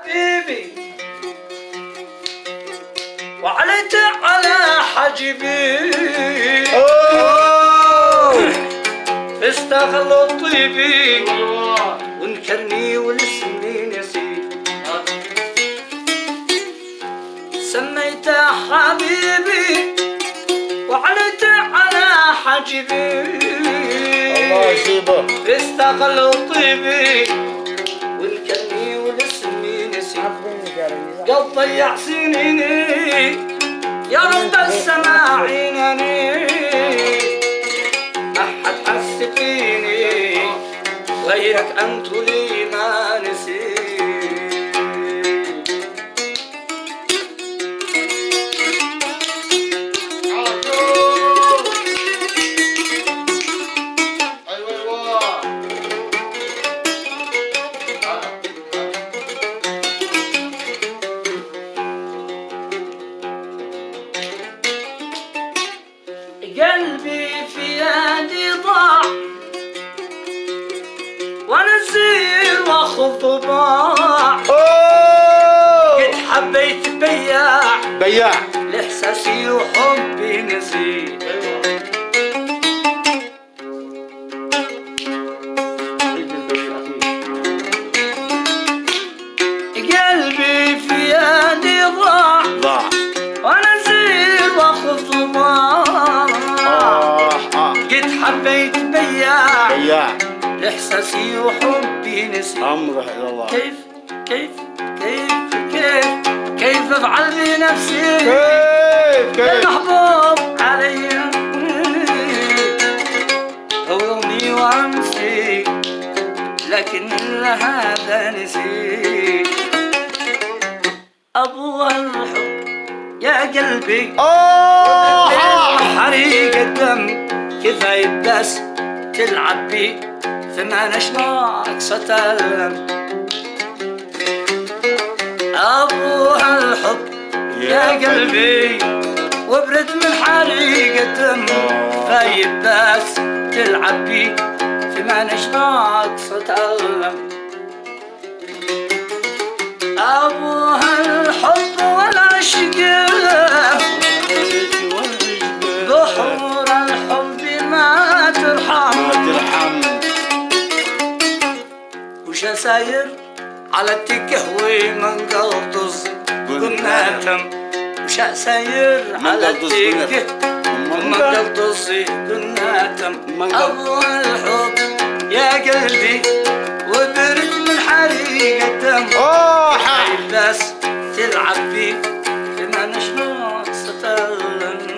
حبيبي وعليت على حجبي استغل طيبي وانكرني والاسمي نسيت سميته حبيبي وعليت على حجبي الله يسيبه استغل طيبي وانكرني والاسمي نسيت قد ضيع سنيني يا رب السماع عينني ما حد حس فيني غيرك انت لي ما نسيت قلبي في يدي ضاع وانا زير واخذ طباع قد حبيت بياع لاحساسي وحبي نسيت قلبي في يدي ضاع وانا زير واخذ طباع قد حبيت بياع لإحساسي وحبي نسيت أمره إلى الله كيف أفعل بنفسي كيف محبوب علي هو يومي وأمسي لكن هذا نسيت أبو الحب يا قلبي حريق الدم كيف بس تلعب بي ثمان اشواق ستألم أبوها الحب يا قلبي وبرد من حريق الدم فايب بس تلعب بي ثمان اشواق ستألم أبوها الحب والعشق بحور الحب ما ترحم وش ساير على التكهوي من قلطز قلنا تم وش ساير على التكه من قلطز قلنا تم أبو الحب يا قلبي وبرد من حريق الدم بس تلعب فيه لما نشلون ستلم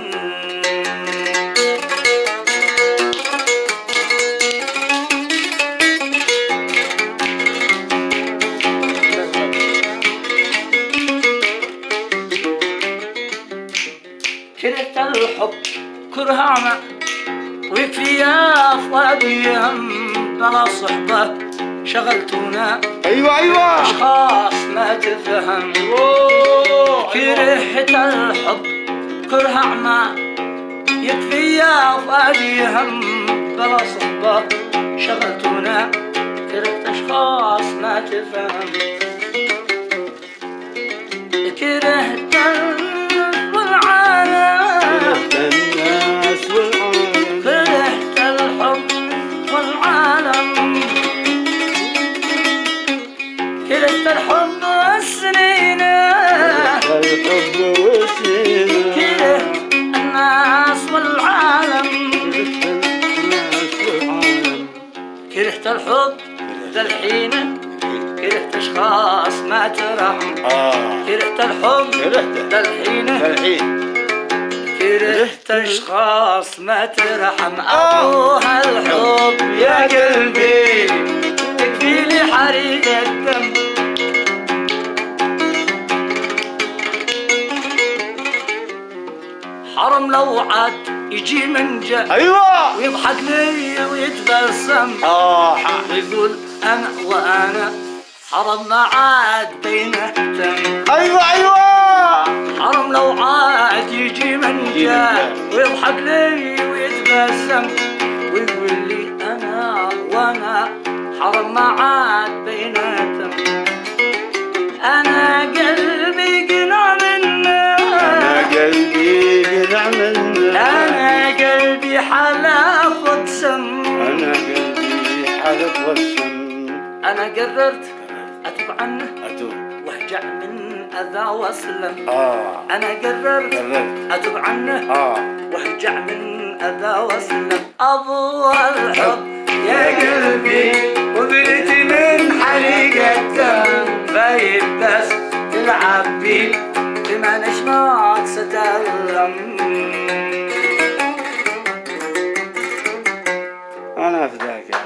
كرهت الحب كره أعمى ويكفي أفواديهم بلا صحبة شغلتونا أيوة أشخاص ما تفهم كرهت الحب كره أعمى يكفي أفواديهم بلا صحبة شغلتونا كرهت أشخاص ما تفهم كرهت الناس والعالم كرهت الحب والعالم كرهت الحب والسنين كرهت الناس والعالم كرهت الحب ذا الحين كرهت اشخاص ما ترحم كرهت الحب ذا الحين كرهت اشخاص ما ترحم ابوها الحب يا قلبي تكفي لي حريق الدم حرم لو عاد يجي من جا أيوة ويضحك لي ويتبسم ويقول انا وانا حرم ما عاد بينه تم أيوة حرم لو عاد يجي من جا ويضحك لي ويتبسم ويقول لي انا وانا حرم ما عاد بيناتهم انا قلبي قنع منه، انا قلبي قنع منه، انا قلبي حلف وقسم، انا قلبي حلف والسم. انا قررت اتوب عنه اتوب واهجع من اذى واسلم. اه انا قررت قررت اتوب عنه اه واهجع من اذى واسلم. ابو الحب يا قلبي وبريت من حريقته، بايت بس تلعب بي بما نشمعك ستألم. انا فداك.